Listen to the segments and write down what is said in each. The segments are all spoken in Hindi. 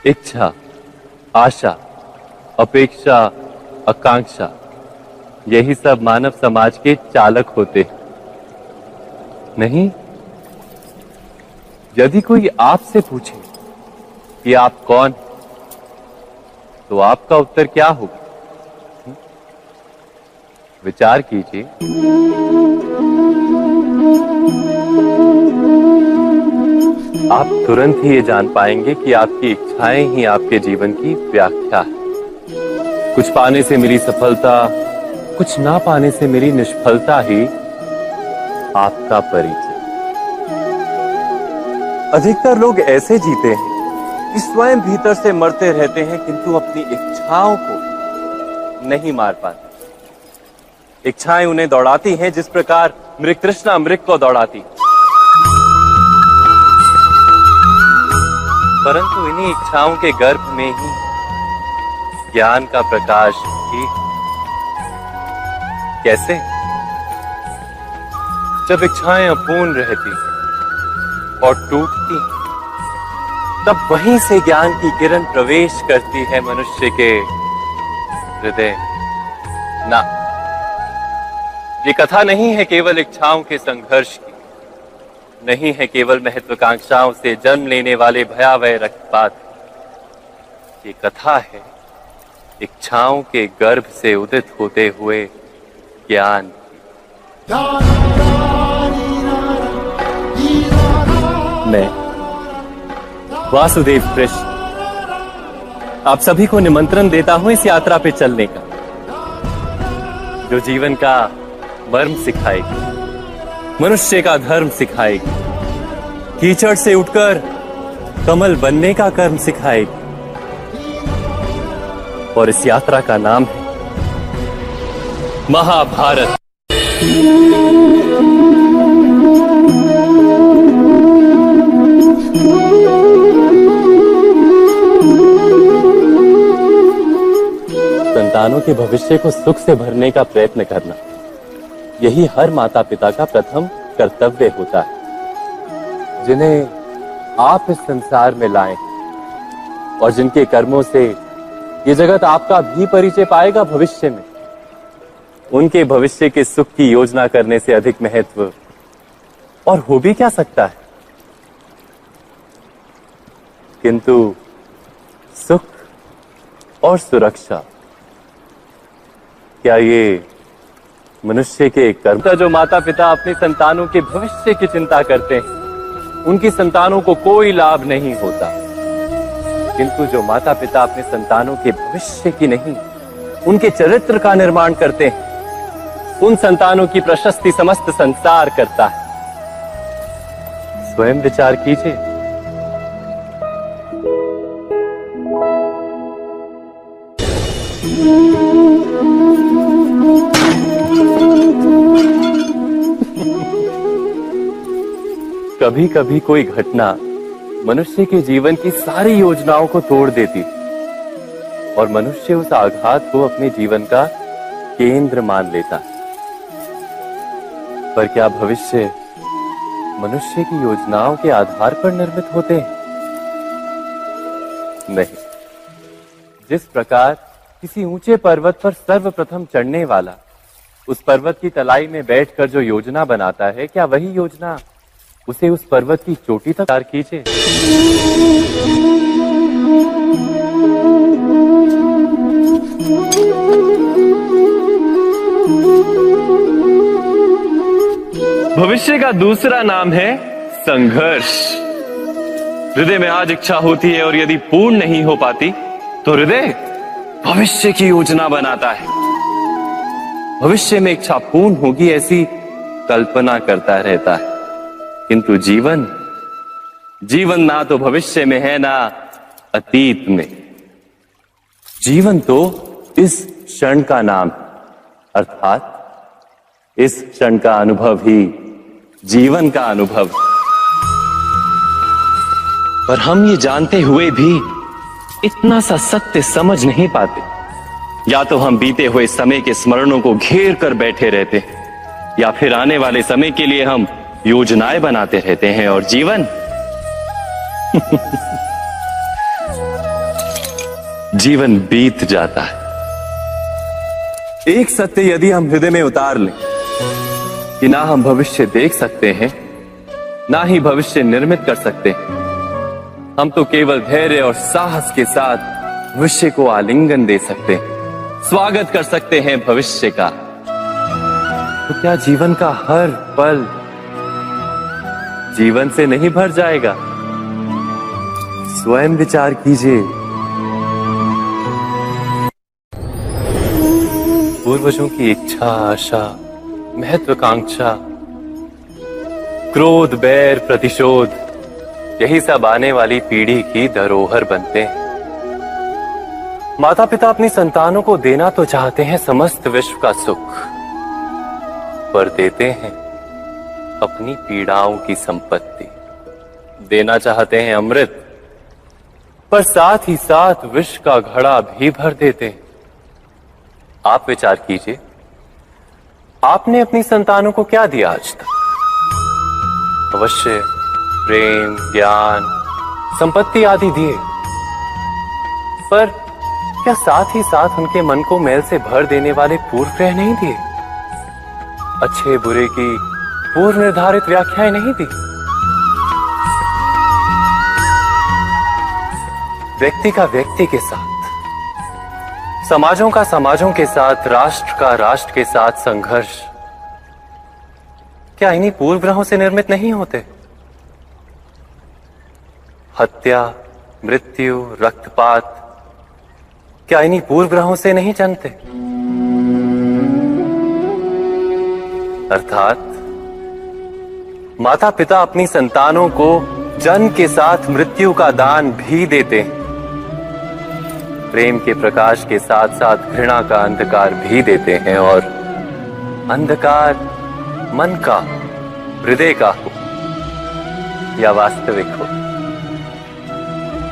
इच्छा, आशा, अपेक्षा, आकांक्षा, यही सब मानव समाज के चालक होते हैं। नहीं, यदि कोई आपसे पूछे कि आप कौन, तो आपका उत्तर क्या होगा? विचार कीजिए। आप तुरंत ही ये जान पाएंगे कि आपकी इच्छाएं ही आपके जीवन की व्याख्या है। कुछ पाने से मिली सफलता, कुछ ना पाने से मिली निष्फलता ही आपका परिचय। अधिकतर लोग ऐसे जीते हैं कि स्वयं भीतर से मरते रहते हैं, किंतु अपनी इच्छाओं को नहीं मार पाते। इच्छाएं उन्हें दौड़ाती हैं जिस प्रकार मृग तृष्णा मृग को दौड़ाती। परंतु इन्हीं इच्छाओं के गर्भ में ही ज्ञान का प्रकाश भी। कैसे? जब इच्छाएं अपूर्ण रहती और टूटती, तब वहीं से ज्ञान की किरण प्रवेश करती है मनुष्य के हृदय। ना, ये कथा नहीं है केवल इच्छाओं के संघर्ष की, नहीं है केवल महत्वाकांक्षाओं से जन्म लेने वाले भयावह रक्तपात। ये कथा है इच्छाओं के गर्भ से उदित होते हुए ज्ञान। मैं वासुदेव कृष्ण आप सभी को निमंत्रण देता हूं इस यात्रा पे चलने का, जो जीवन का मर्म सिखाएगी, मनुष्य का धर्म सिखाएगी, कीचड़ से उठकर कमल बनने का कर्म सिखाएगी। और इस यात्रा का नाम है महाभारत। संतानों के भविष्य को सुख से भरने का प्रयत्न करना, यही हर माता पिता का प्रथम कर्तव्य होता है, जिन्हें आप इस संसार में लाएं और जिनके कर्मों से ये जगत आपका भी परिचय पाएगा भविष्य में। उनके भविष्य के सुख की योजना करने से अधिक महत्व और हो भी क्या सकता है। किंतु सुख और सुरक्षा, क्या ये मनुष्य के कर्म का? जो माता पिता अपने संतानों के भविष्य की चिंता करते हैं, उनकी संतानों को कोई लाभ नहीं होता। किंतु जो माता पिता अपने संतानों के भविष्य की नहीं, उनके चरित्र का निर्माण करते हैं, उन संतानों की प्रशस्ति समस्त संसार करता है। स्वयं विचार कीजिए। कभी कभी कोई घटना मनुष्य के जीवन की सारी योजनाओं को तोड़ देती और मनुष्य उस आघात को अपने जीवन का केंद्र मान लेता। पर क्या भविष्य मनुष्य की योजनाओं के आधार पर निर्मित होते हैं? नहीं। जिस प्रकार किसी ऊंचे पर्वत पर सर्वप्रथम चढ़ने वाला उस पर्वत की तलाई में बैठकर जो योजना बनाता है, क्या वही योजना उसे उस पर्वत की चोटी तक पार कीजिए। भविष्य का दूसरा नाम है संघर्ष। हृदय में आज इच्छा होती है और यदि पूर्ण नहीं हो पाती तो हृदय भविष्य की योजना बनाता है। भविष्य में इच्छा पूर्ण होगी ऐसी कल्पना करता रहता है, किंतु जीवन ना तो भविष्य में है ना अतीत में। जीवन तो इस क्षण का नाम, अर्थात इस क्षण का अनुभव ही जीवन का अनुभव। पर हम ये जानते हुए भी इतना सा सत्य समझ नहीं पाते। या तो हम बीते हुए समय के स्मरणों को घेर कर बैठे रहते हैं, या फिर आने वाले समय के लिए हम योजनाएं बनाते रहते हैं। और जीवन जीवन बीत जाता है। एक सत्य यदि हम हृदय में उतार लें कि ना हम भविष्य देख सकते हैं, ना ही भविष्य निर्मित कर सकते हैं, हम तो केवल धैर्य और साहस के साथ भविष्य को आलिंगन दे सकते हैं, स्वागत कर सकते हैं भविष्य का। तो क्या जीवन का हर पल जीवन से नहीं भर जाएगा? स्वयं विचार कीजिए। पूर्वजों की इच्छा, आशा, महत्वाकांक्षा, क्रोध, बैर, प्रतिशोध, यही सब आने वाली पीढ़ी की धरोहर बनते हैं। माता पिता अपनी संतानों को देना तो चाहते हैं समस्त विश्व का सुख, पर देते हैं अपनी पीड़ाओं की संपत्ति। देना चाहते हैं अमृत, पर साथ ही साथ विष का घड़ा भी भर देते हैं। आप विचार कीजिए, आपने अपनी संतानों को क्या दिया आज तक? अवश्य प्रेम, ज्ञान, संपत्ति आदि दिए, पर क्या साथ ही साथ उनके मन को मैल से भर देने वाले पूर्व ग्रह नहीं दिए? अच्छे बुरे की पूर्व निर्धारित व्याख्याएं नहीं दी? व्यक्ति का व्यक्ति के साथ, समाजों का समाजों के साथ, राष्ट्र का राष्ट्र के साथ संघर्ष क्या इन्हीं पूर्व ग्रहों से निर्मित नहीं होते? हत्या, मृत्यु, रक्तपात क्या इन्हीं पूर्व ग्रहों से नहीं जन्मते? अर्थात माता पिता अपनी संतानों को जन्म के साथ मृत्यु का दान भी देते हैं। प्रेम के प्रकाश के साथ साथ घृणा का अंधकार भी देते हैं, और अंधकार मन का, हृदय का हो या वास्तविक हो,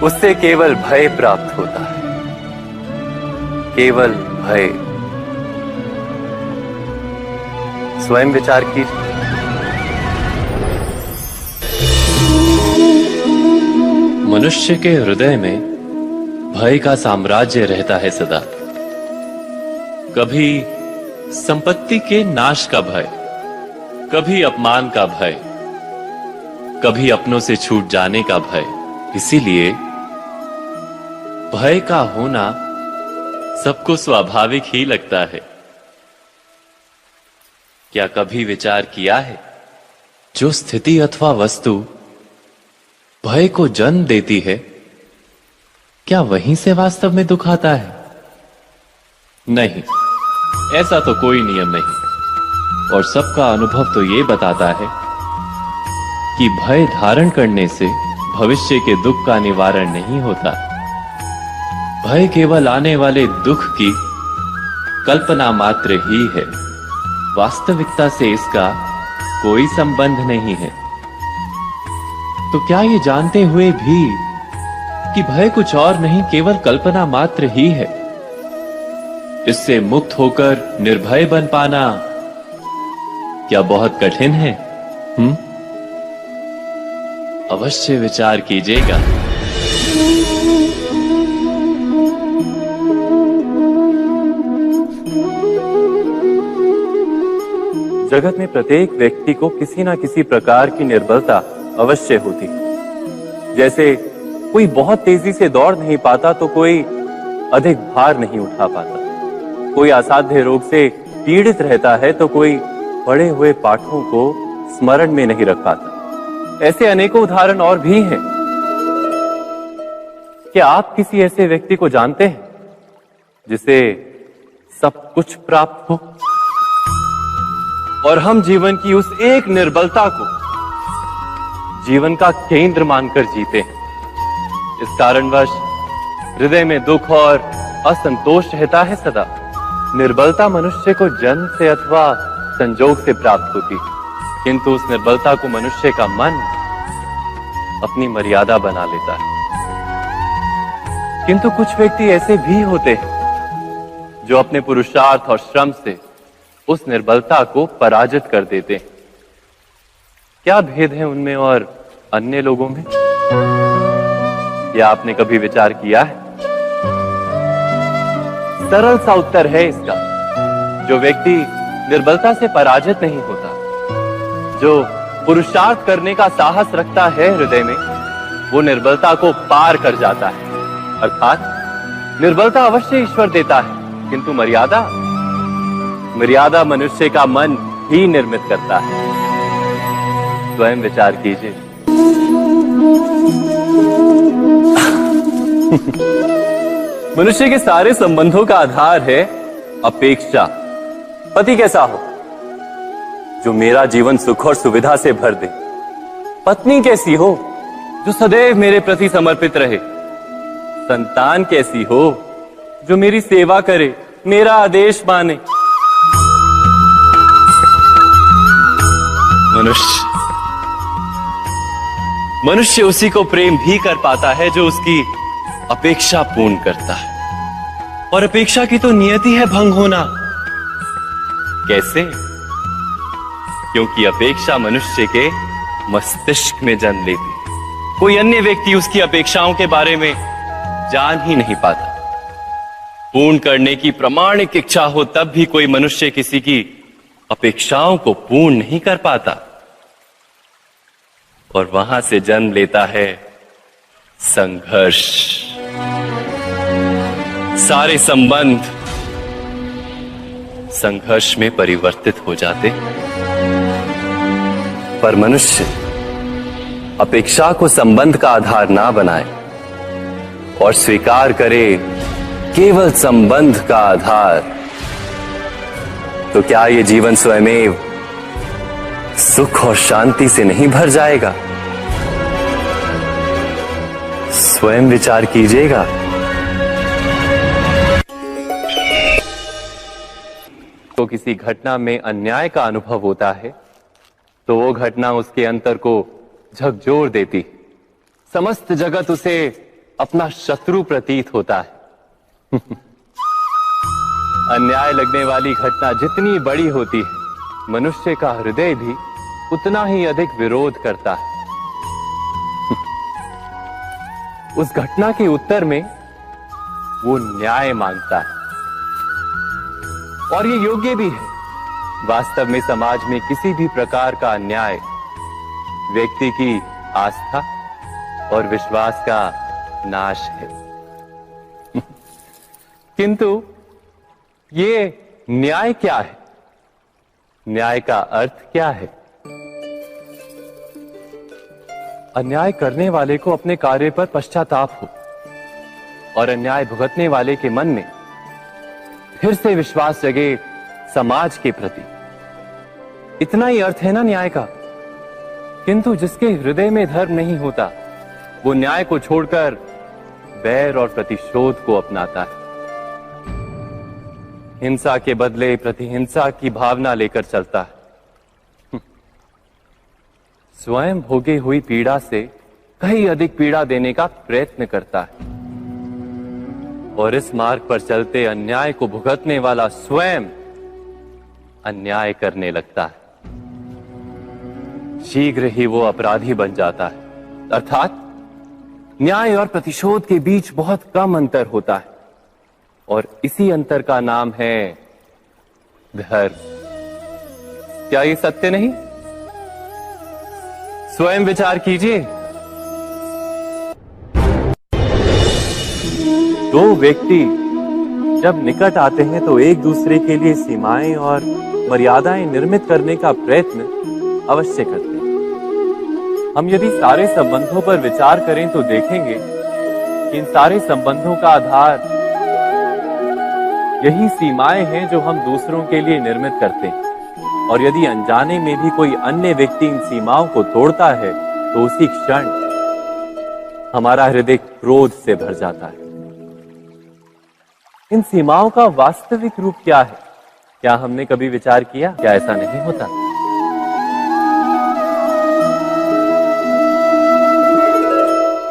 उससे केवल भय प्राप्त होता है, केवल भय। स्वयं विचार कीजिए। मनुष्य के हृदय में भय का साम्राज्य रहता है सदा। कभी संपत्ति के नाश का भय, कभी अपमान का भय, कभी अपनों से छूट जाने का भय। इसीलिए भय का होना सबको स्वाभाविक ही लगता है। क्या कभी विचार किया है, जो स्थिति अथवा वस्तु भय को जन्म देती है, क्या वहीं से वास्तव में दुख आता है? नहीं, ऐसा तो कोई नियम नहीं। और सबका अनुभव तो ये बताता है कि भय धारण करने से भविष्य के दुख का निवारण नहीं होता। भय केवल आने वाले दुख की कल्पना मात्र ही है, वास्तविकता से इसका कोई संबंध नहीं है। तो क्या ये जानते हुए भी कि भय कुछ और नहीं, केवल कल्पना मात्र ही है, इससे मुक्त होकर निर्भय बन पाना क्या बहुत कठिन है? अवश्य विचार कीजिएगा। जगत में प्रत्येक व्यक्ति को किसी ना किसी प्रकार की निर्बलता अवश्य होती है। जैसे कोई बहुत तेजी से दौड़ नहीं पाता तो कोई अधिक भार नहीं उठा पाता, कोई असाध्य रोग से पीड़ित रहता है तो कोई पढ़े हुए पाठों को स्मरण में नहीं रख पाता। ऐसे अनेकों उदाहरण और भी हैं। क्या आप किसी ऐसे व्यक्ति को जानते हैं जिसे सब कुछ प्राप्त हो और हम जीवन की उस एक निर्बलता को जीवन का केंद्र मानकर जीते हैं? इस कारणवश हृदय में दुख और असंतोष रहता है सदा। निर्बलता मनुष्य को जन्म से अथवा संजोग से प्राप्त होती, किंतु उस निर्बलता को मनुष्य का मन अपनी मर्यादा बना लेता है। किंतु कुछ व्यक्ति ऐसे भी होते हैं जो अपने पुरुषार्थ और श्रम से उस निर्बलता को पराजित कर देते हैं। क्या भेद है उनमें और अन्य लोगों में? या आपने कभी विचार किया है? सरल सा उत्तर है इसका। जो व्यक्ति निर्बलता से पराजित नहीं होता, जो पुरुषार्थ करने का साहस रखता है हृदय में, वो निर्बलता को पार कर जाता है। अर्थात निर्बलता अवश्य ईश्वर देता है, किंतु मर्यादा मनुष्य का मन ही निर्मित करता है। स्वयं विचार कीजिए। मनुष्य के सारे संबंधों का आधार है अपेक्षा। पति कैसा हो जो मेरा जीवन सुख और सुविधा से भर दे, पत्नी कैसी हो जो सदैव मेरे प्रति समर्पित रहे, संतान कैसी हो जो मेरी सेवा करे, मेरा आदेश माने। मनुष्य उसी को प्रेम भी कर पाता है जो उसकी अपेक्षा पूर्ण करता है। और अपेक्षा की तो नियति है भंग होना। कैसे? क्योंकि अपेक्षा मनुष्य के मस्तिष्क में जन्म लेती है। कोई अन्य व्यक्ति उसकी अपेक्षाओं के बारे में जान ही नहीं पाता। पूर्ण करने की प्रामाणिक इच्छा हो तब भी कोई मनुष्य किसी की अपेक्षाओं को पूर्ण नहीं कर पाता, और वहां से जन्म लेता है संघर्ष। सारे संबंध संघर्ष में परिवर्तित हो जाते। पर मनुष्य अपेक्षा को संबंध का आधार ना बनाए और स्वीकार करे केवल संबंध का आधार, तो क्या ये जीवन स्वयमेव सुख और शांति से नहीं भर जाएगा? स्वयं विचार कीजिएगा। तो किसी घटना में अन्याय का अनुभव होता है तो वो घटना उसके अंतर को झकझोर देती। समस्त जगत उसे अपना शत्रु प्रतीत होता है। अन्याय लगने वाली घटना जितनी बड़ी होती है, मनुष्य का हृदय भी उतना ही अधिक विरोध करता है। उस घटना के उत्तर में वो न्याय मांगता है, और ये योग्य भी है। वास्तव में समाज में किसी भी प्रकार का अन्याय व्यक्ति की आस्था और विश्वास का नाश है। किंतु ये न्याय क्या है? न्याय का अर्थ क्या है? अन्याय करने वाले को अपने कार्य पर पश्चाताप हो और अन्याय भुगतने वाले के मन में फिर से विश्वास जगे समाज के प्रति। इतना ही अर्थ है ना न्याय का। किंतु जिसके हृदय में धर्म नहीं होता, वो न्याय को छोड़कर बैर और प्रतिशोध को अपनाता है। हिंसा के बदले प्रतिहिंसा की भावना लेकर चलता है। स्वयं भोगी हुई पीड़ा से कहीं अधिक पीड़ा देने का प्रयत्न करता है, और इस मार्ग पर चलते अन्याय को भुगतने वाला स्वयं अन्याय करने लगता है। शीघ्र ही वो अपराधी बन जाता है। अर्थात न्याय और प्रतिशोध के बीच बहुत कम अंतर होता है, और इसी अंतर का नाम है धर्म। क्या ये सत्य नहीं? स्वयं विचार कीजिए। दो व्यक्ति जब निकट आते हैं तो एक दूसरे के लिए सीमाएं और मर्यादाएं निर्मित करने का प्रयत्न अवश्य करते हैं। हम यदि सारे संबंधों पर विचार करें तो देखेंगे कि इन सारे संबंधों का आधार यही सीमाएं हैं जो हम दूसरों के लिए निर्मित करते हैं। और यदि अनजाने में भी कोई अन्य व्यक्ति इन सीमाओं को तोड़ता है तो उसी क्षण हमारा हृदय क्रोध से भर जाता है। इन सीमाओं का वास्तविक रूप क्या है? क्या हमने कभी विचार किया? क्या ऐसा नहीं होता?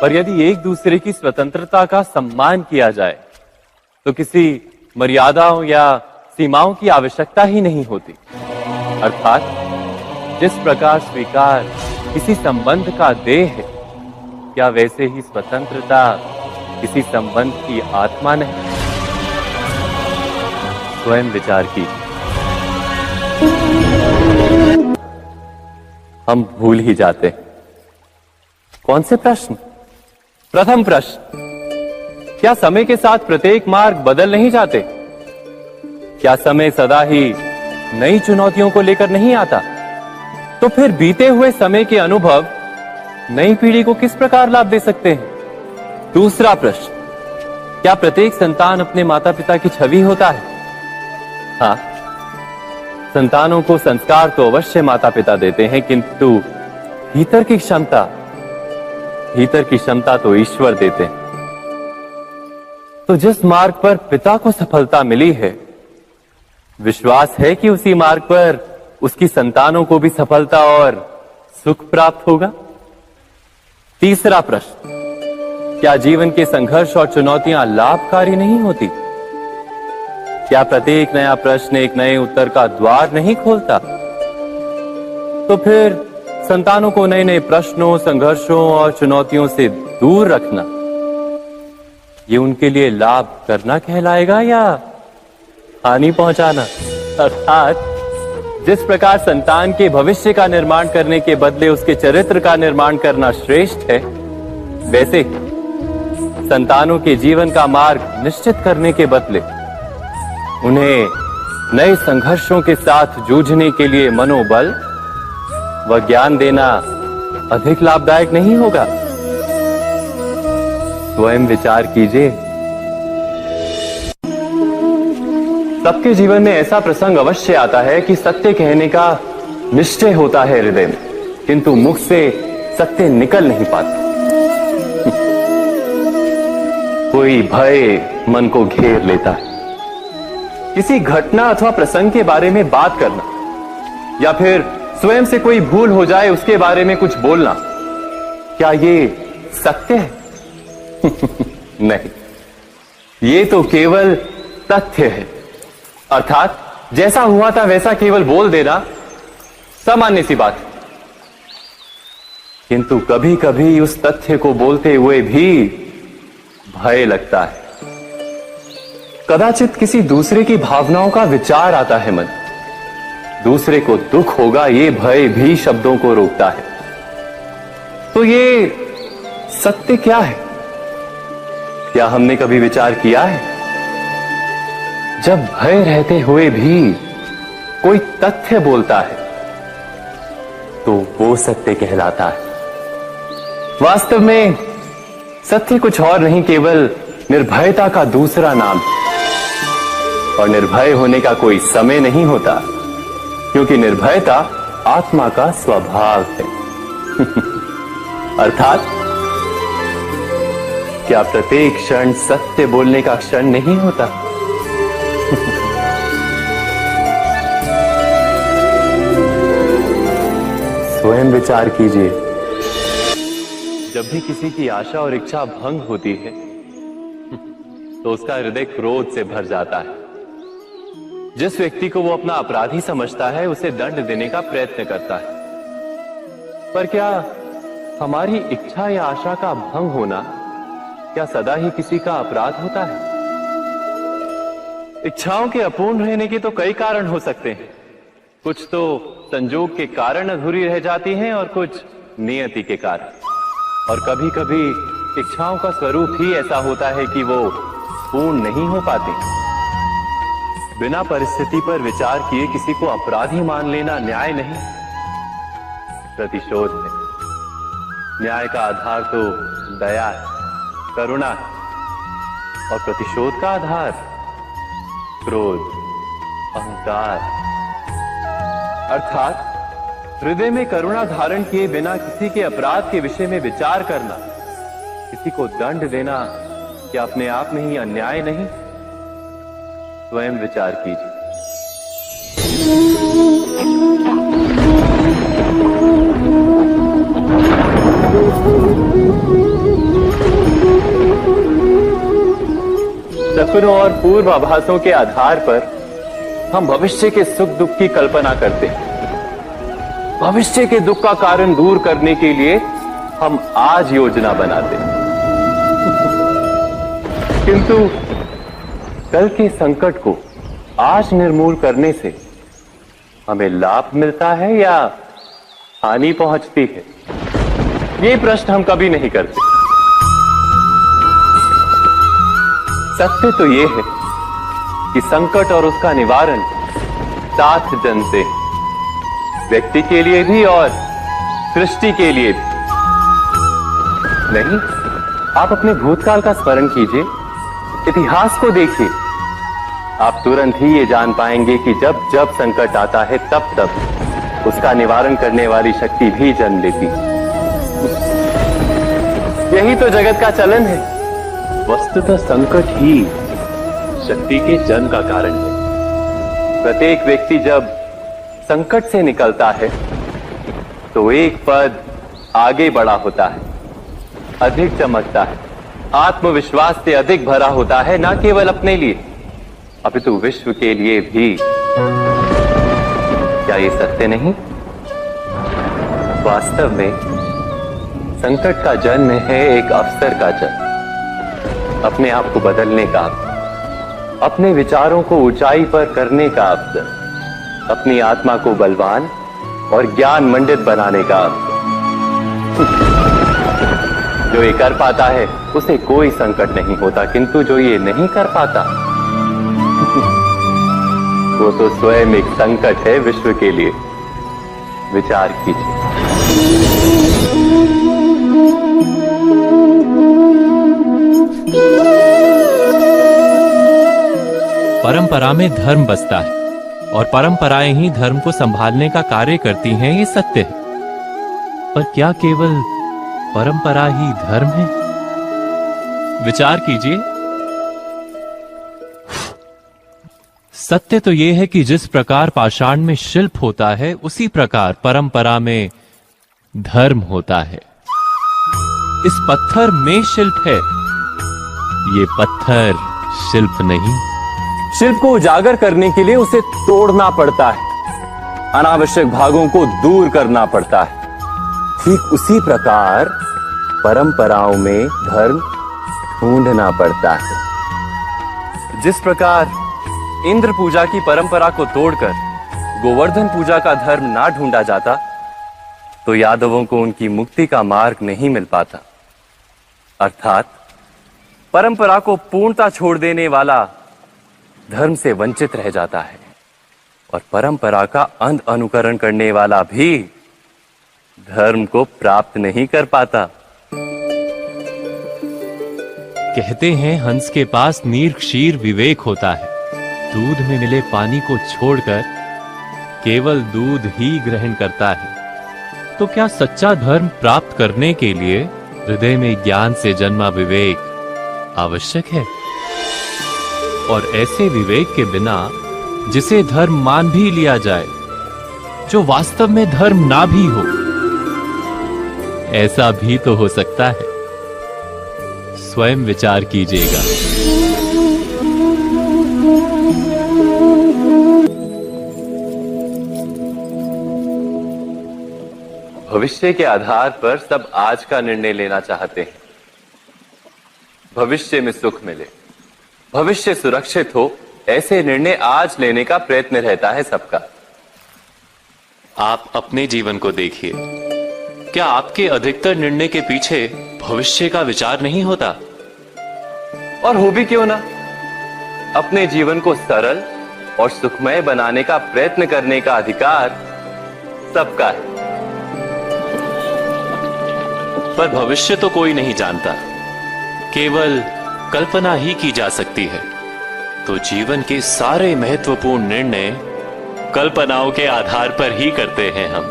पर यदि एक दूसरे की स्वतंत्रता का सम्मान किया जाए तो किसी मर्यादाओं या सीमाओं की आवश्यकता ही नहीं होती। अर्थात जिस प्रकार स्वीकार किसी संबंध का देह है, क्या वैसे ही स्वतंत्रता किसी संबंध की आत्मा नहीं? स्वयं विचार की। हम भूल ही जाते। कौन से प्रश्न? प्रथम प्रश्न, क्या समय के साथ प्रत्येक मार्ग बदल नहीं जाते? क्या समय सदा ही नई चुनौतियों को लेकर नहीं आता? तो फिर बीते हुए समय के अनुभव नई पीढ़ी को किस प्रकार लाभ दे सकते हैं? दूसरा प्रश्न, क्या प्रत्येक संतान अपने माता पिता की छवि होता है? हाँ, संतानों को संस्कार तो अवश्य माता पिता देते हैं, किंतु भीतर की क्षमता तो ईश्वर देते हैं। तो जिस मार्ग पर पिता को सफलता मिली है, विश्वास है कि उसी मार्ग पर उसकी संतानों को भी सफलता और सुख प्राप्त होगा। तीसरा प्रश्न, क्या जीवन के संघर्ष और चुनौतियां लाभकारी नहीं होती? क्या प्रत्येक नया प्रश्न एक नए उत्तर का द्वार नहीं खोलता? तो फिर संतानों को नए नए प्रश्नों, संघर्षों और चुनौतियों से दूर रखना, ये उनके लिए लाभ करना कहलाएगा या हानि पहुंचाना? अर्थात जिस प्रकार संतान के भविष्य का निर्माण करने के बदले उसके चरित्र का निर्माण करना श्रेष्ठ है, वैसे संतानों के जीवन का मार्ग निश्चित करने के बदले उन्हें नए संघर्षों के साथ जूझने के लिए मनोबल व ज्ञान देना अधिक लाभदायक नहीं होगा? स्वयं विचार कीजिए। सबके जीवन में ऐसा प्रसंग अवश्य आता है कि सत्य कहने का निश्चय होता है हृदय में, किंतु मुख से सत्य निकल नहीं पाता। कोई भय मन को घेर लेता है। किसी घटना अथवा प्रसंग के बारे में बात करना या फिर स्वयं से कोई भूल हो जाए उसके बारे में कुछ बोलना, क्या ये सत्य है? नहीं, ये तो केवल तथ्य है। अर्थात जैसा हुआ था वैसा केवल बोल देना सामान्य सी बात है। किंतु कभी कभी उस तथ्य को बोलते हुए भी भय लगता है। कदाचित किसी दूसरे की भावनाओं का विचार आता है मन, दूसरे को दुख होगा, ये भय भी शब्दों को रोकता है। तो ये सत्य क्या है? क्या हमने कभी विचार किया है? जब भय रहते हुए भी कोई तथ्य बोलता है तो वो सत्य कहलाता है। वास्तव में सत्य कुछ और नहीं, केवल निर्भयता का दूसरा नाम है। और निर्भय होने का कोई समय नहीं होता, क्योंकि निर्भयता आत्मा का स्वभाव है। अर्थात क्या प्रत्येक क्षण सत्य बोलने का क्षण नहीं होता? स्वयं विचार कीजिए। जब भी किसी की आशा और इच्छा भंग होती है तो उसका हृदय क्रोध से भर जाता है। जिस व्यक्ति को वो अपना अपराधी समझता है उसे दंड देने का प्रयत्न करता है। पर क्या हमारी इच्छा या आशा का भंग होना क्या सदा ही किसी का अपराध होता है? इच्छाओं के अपूर्ण रहने के तो कई कारण हो सकते हैं। कुछ तो संजोग के कारण अधूरी रह जाती हैं और कुछ नियति के कारण। और कभी कभी इच्छाओं का स्वरूप ही ऐसा होता है कि वो पूर्ण नहीं हो पाती। बिना परिस्थिति पर विचार किए किसी को अपराधी मान लेना न्याय नहीं, प्रतिशोध है। न्याय का आधार तो दया है, करुणा है, और प्रतिशोध का आधार क्रोध, अहंकार। अर्थात हृदय में करुणा धारण किए बिना किसी के अपराध के विषय में विचार करना, किसी को दंड देना, क्या अपने आप में ही अन्याय नहीं? स्वयं विचार कीजिए। सपनों और पूर्वाभासों के आधार पर हम भविष्य के सुख दुख की कल्पना करते हैं। भविष्य के दुख का कारण दूर करने के लिए हम आज योजना बनाते हैं, किंतु कल के संकट को आज निर्मूल करने से हमें लाभ मिलता है या हानि पहुंचती है, ये प्रश्न हम कभी नहीं करते। सत्य तो ये है कि संकट और उसका निवारण साथ जन से, व्यक्ति के लिए भी और सृष्टि के लिए भी। नहीं, आप अपने भूतकाल का स्मरण कीजिए, इतिहास को देखिए, आप तुरंत ही ये जान पाएंगे कि जब जब संकट आता है तब तब उसका निवारण करने वाली शक्ति भी जन्म लेती है। यही तो जगत का चलन है। वस्तुतः संकट ही शक्ति के जन्म का कारण है। प्रत्येक व्यक्ति जब संकट से निकलता है तो एक पद आगे बढ़ा होता है, अधिक चमकता है, आत्मविश्वास से अधिक भरा होता है, ना केवल अपने लिए अपितु विश्व के लिए भी। क्या ये सत्य नहीं? वास्तव में संकट का जन्म है एक अवसर का जन्म, अपने आप को बदलने का अवसर, अपने विचारों को ऊंचाई पर करने का अवसर, अपनी आत्मा को बलवान और ज्ञान मंडित बनाने का अवसर। जो ये कर पाता है उसे कोई संकट नहीं होता, किंतु जो ये नहीं कर पाता वो तो स्वयं एक संकट है विश्व के लिए। विचार कीजिए। परंपरा में धर्म बसता है और परंपराएं ही धर्म को संभालने का कार्य करती हैं, ये सत्य है। पर क्या केवल परंपरा ही धर्म है? विचार कीजिए। सत्य तो यह है कि जिस प्रकार पाषाण में शिल्प होता है, उसी प्रकार परंपरा में धर्म होता है। इस पत्थर में शिल्प है, ये पत्थर शिल्प नहीं। शिल्प को उजागर करने के लिए उसे तोड़ना पड़ता है, अनावश्यक भागों को दूर करना पड़ता है। ठीक उसी प्रकार परंपराओं में धर्म ढूंढना पड़ता है। जिस प्रकार इंद्र पूजा की परंपरा को तोड़कर गोवर्धन पूजा का धर्म ना ढूंढा जाता, तो यादवों को उनकी मुक्ति का मार्ग नहीं मिल पाता। अर्थात परंपरा को पूर्णता छोड़ देने वाला धर्म से वंचित रह जाता है और परंपरा का अंध अनुकरण करने वाला भी धर्म को प्राप्त नहीं कर पाता। कहते हैं हंस के पास नीर क्षीर विवेक होता है। दूध में मिले पानी को छोड़कर केवल दूध ही ग्रहण करता है। तो क्या सच्चा धर्म प्राप्त करने के लिए हृदय में ज्ञान से जन्मा विवेक आवश्यक है? और ऐसे विवेक के बिना जिसे धर्म मान भी लिया जाए, जो वास्तव में धर्म ना भी हो, ऐसा भी तो हो सकता है। स्वयं विचार कीजिएगा। भविष्य के आधार पर सब आज का निर्णय लेना चाहते हैं। भविष्य में सुख मिले, भविष्य सुरक्षित हो, ऐसे निर्णय आज लेने का प्रयत्न रहता है सबका। आप अपने जीवन को देखिए, क्या आपके अधिकतर निर्णय के पीछे भविष्य का विचार नहीं होता? और हो भी क्यों ना, अपने जीवन को सरल और सुखमय बनाने का प्रयत्न करने का अधिकार सबका है। पर भविष्य तो कोई नहीं जानता, केवल कल्पना ही की जा सकती है। तो जीवन के सारे महत्वपूर्ण निर्णय कल्पनाओं के आधार पर ही करते हैं हम।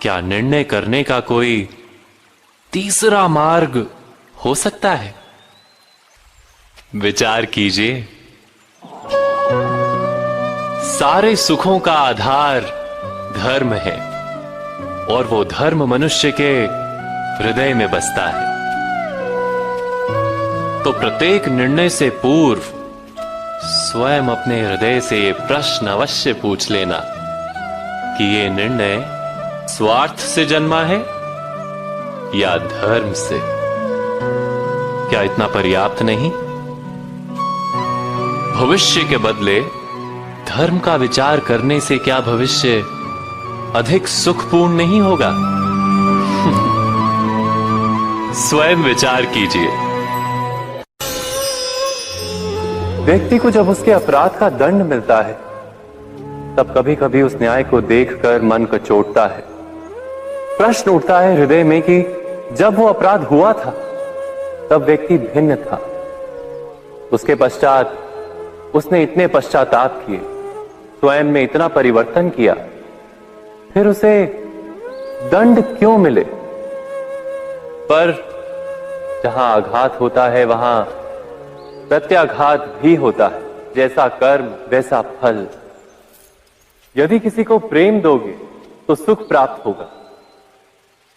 क्या निर्णय करने का कोई तीसरा मार्ग हो सकता है? विचार कीजिए। सारे सुखों का आधार धर्म है और वो धर्म मनुष्य के हृदय में बसता है। तो प्रत्येक निर्णय से पूर्व स्वयं अपने हृदय से ये प्रश्न अवश्य पूछ लेना कि ये निर्णय स्वार्थ से जन्मा है या धर्म से। क्या इतना पर्याप्त नहीं? भविष्य के बदले धर्म का विचार करने से क्या भविष्य अधिक सुखपूर्ण नहीं होगा? स्वयं विचार कीजिए। व्यक्ति को जब उसके अपराध का दंड मिलता है तब कभी कभी उस न्याय को देखकर मन कचोटता है। प्रश्न उठता है हृदय में कि जब वो अपराध हुआ था तब व्यक्ति भिन्न था। उसके पश्चात उसने इतने पश्चाताप किए, स्वयं में इतना परिवर्तन किया, फिर उसे दंड क्यों मिले? पर जहां आघात होता है वहां प्रत्याघात भी होता है। जैसा कर्म वैसा फल। यदि किसी को प्रेम दोगे तो सुख प्राप्त होगा,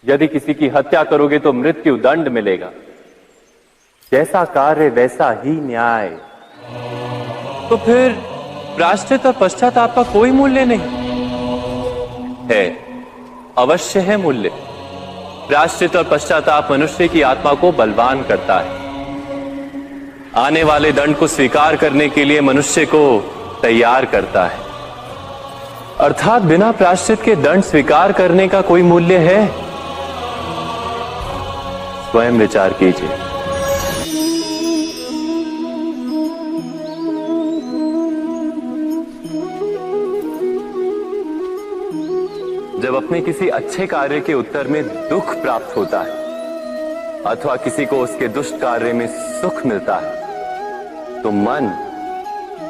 यदि किसी की हत्या करोगे तो मृत्यु दंड मिलेगा। जैसा कार्य वैसा ही न्याय। तो फिर प्रायश्चित और पश्चाताप का कोई मूल्य नहीं है? अवश्य है मूल्य। प्रायश्चित और पश्चाताप मनुष्य की आत्मा को बलवान करता है। आने वाले दंड को स्वीकार करने के लिए मनुष्य को तैयार करता है। अर्थात बिना प्रायश्चित के दंड स्वीकार करने का कोई मूल्य है? स्वयं विचार कीजिए। जब अपने किसी अच्छे कार्य के उत्तर में दुख प्राप्त होता है अथवा किसी को उसके दुष्ट कार्य में सुख मिलता है तो मन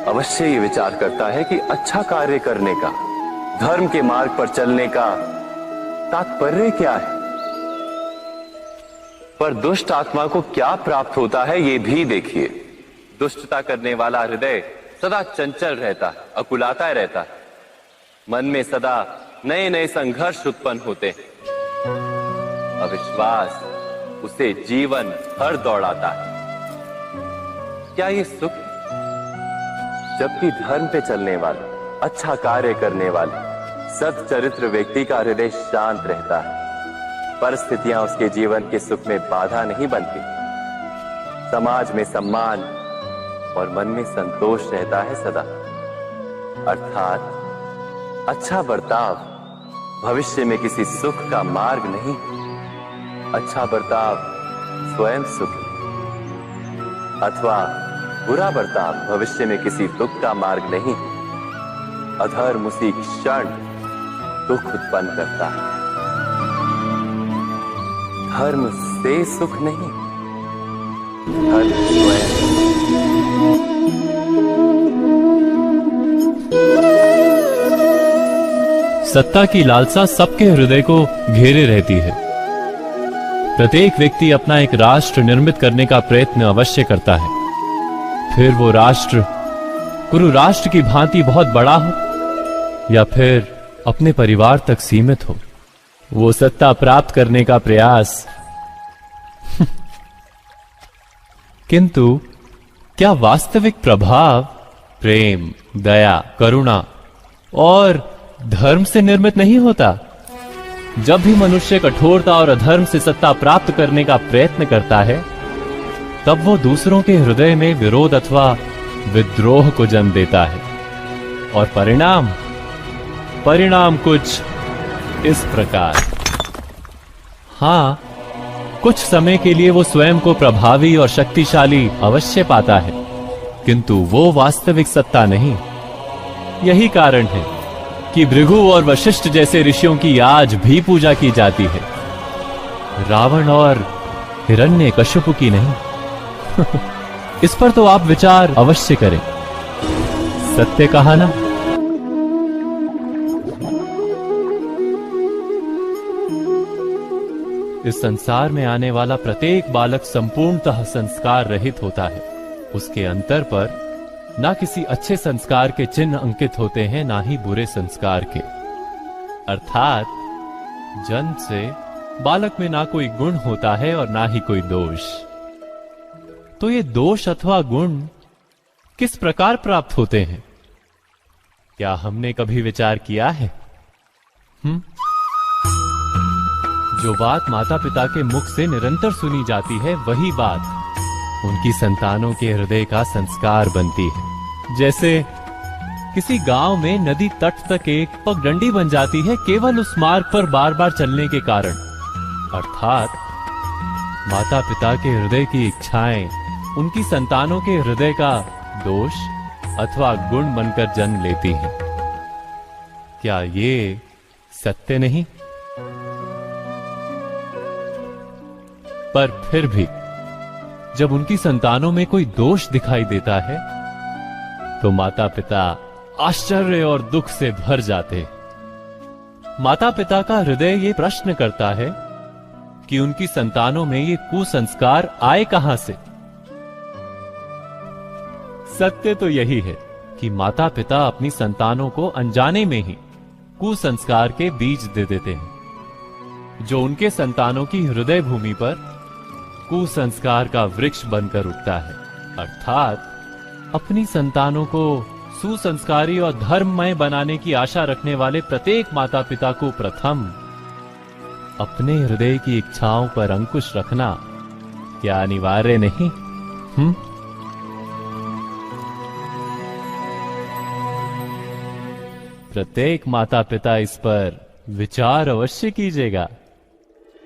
अवश्य ये विचार करता है कि अच्छा कार्य करने का, धर्म के मार्ग पर चलने का तात्पर्य क्या है। पर दुष्ट आत्मा को क्या प्राप्त होता है ये भी देखिए। दुष्टता करने वाला हृदय सदा चंचल रहता है, अकुलाता रहता है। मन में सदा नए नए संघर्ष उत्पन्न होते हैं। अविश्वास उसे जीवन भर दौड़ाता है। क्या ये सुख? जबकि धर्म पे चलने वाले, अच्छा कार्य करने वाले, सच्चरित्र व्यक्ति का हृदय शांत रहता है। परिस्थितियां उसके जीवन के सुख में बाधा नहीं बनती। समाज में सम्मान और मन में संतोष रहता है सदा। अर्थात अच्छा बर्ताव भविष्य में किसी सुख का मार्ग नहीं। अच्छा बर्ताव स्वयं सुख अथवा बुरा बर्ताव भविष्य में किसी दुख का मार्ग नहीं। अधर्म उसी क्षण दुख उत्पन्न करता है। धर्म से सुख नहीं, धर्म स्वयं। सत्ता की लालसा सबके हृदय को घेरे रहती है। प्रत्येक व्यक्ति अपना एक राष्ट्र निर्मित करने का प्रयत्न अवश्य करता है। फिर वो राष्ट्र कुरु राष्ट्र की भांति बहुत बड़ा हो या फिर अपने परिवार तक सीमित हो, वो सत्ता प्राप्त करने का प्रयास किंतु क्या वास्तविक प्रभाव प्रेम, दया, करुणा और धर्म से निर्मित नहीं होता? जब भी मनुष्य कठोरता और अधर्म से सत्ता प्राप्त करने का प्रयत्न करता है तब वो दूसरों के हृदय में विरोध अथवा विद्रोह को जन्म देता है। और परिणाम कुछ इस प्रकार। हां, कुछ समय के लिए वो स्वयं को प्रभावी और शक्तिशाली अवश्य पाता है, किंतु वो वास्तविक सत्ता नहीं। यही कारण है कि भृगु और वशिष्ठ जैसे ऋषियों की आज भी पूजा की जाती है, रावण और हिरण्यकश्यप की नहीं। इस पर तो आप विचार अवश्य करें। सत्य कहा ना? इस संसार में आने वाला प्रत्येक बालक संपूर्णतः संस्कार रहित होता है। उसके अंतर पर ना किसी अच्छे संस्कार के चिन्ह अंकित होते हैं, ना ही बुरे संस्कार के। अर्थात जन्म से बालक में ना कोई गुण होता है और ना ही कोई दोष। तो ये दोष अथवा गुण किस प्रकार प्राप्त होते हैं? क्या हमने कभी विचार किया है? जो बात माता पिता के मुख से निरंतर सुनी जाती है वही बात उनकी संतानों के हृदय का संस्कार बनती है। जैसे किसी गांव में नदी तट तक एक पगडंडी बन जाती है केवल उस मार्ग पर बार बार चलने के कारण। अर्थात माता पिता के हृदय की इच्छाएं उनकी संतानों के हृदय का दोष अथवा गुण बनकर जन्म लेती हैं। क्या ये सत्य नहीं? पर फिर भी जब उनकी संतानों में कोई दोष दिखाई देता है तो माता पिता आश्चर्य और दुख से भर जाते। माता पिता का हृदय ये प्रश्न करता है कि उनकी संतानों में ये कुसंस्कार आए कहां से। सत्य तो यही है कि माता पिता अपनी संतानों को अनजाने में ही कुसंस्कार के बीज दे देते हैं, जो उनके संतानों की हृदय भूमि पर कुसंस्कार का वृक्ष बनकर उठता है। अर्थात अपनी संतानों को सुसंस्कारी और धर्ममय बनाने की आशा रखने वाले प्रत्येक माता पिता को प्रथम अपने हृदय की इच्छाओं पर अंकुश रखना क्या अनिवार्य नहीं? प्रत्येक माता पिता इस पर विचार अवश्य कीजिएगा।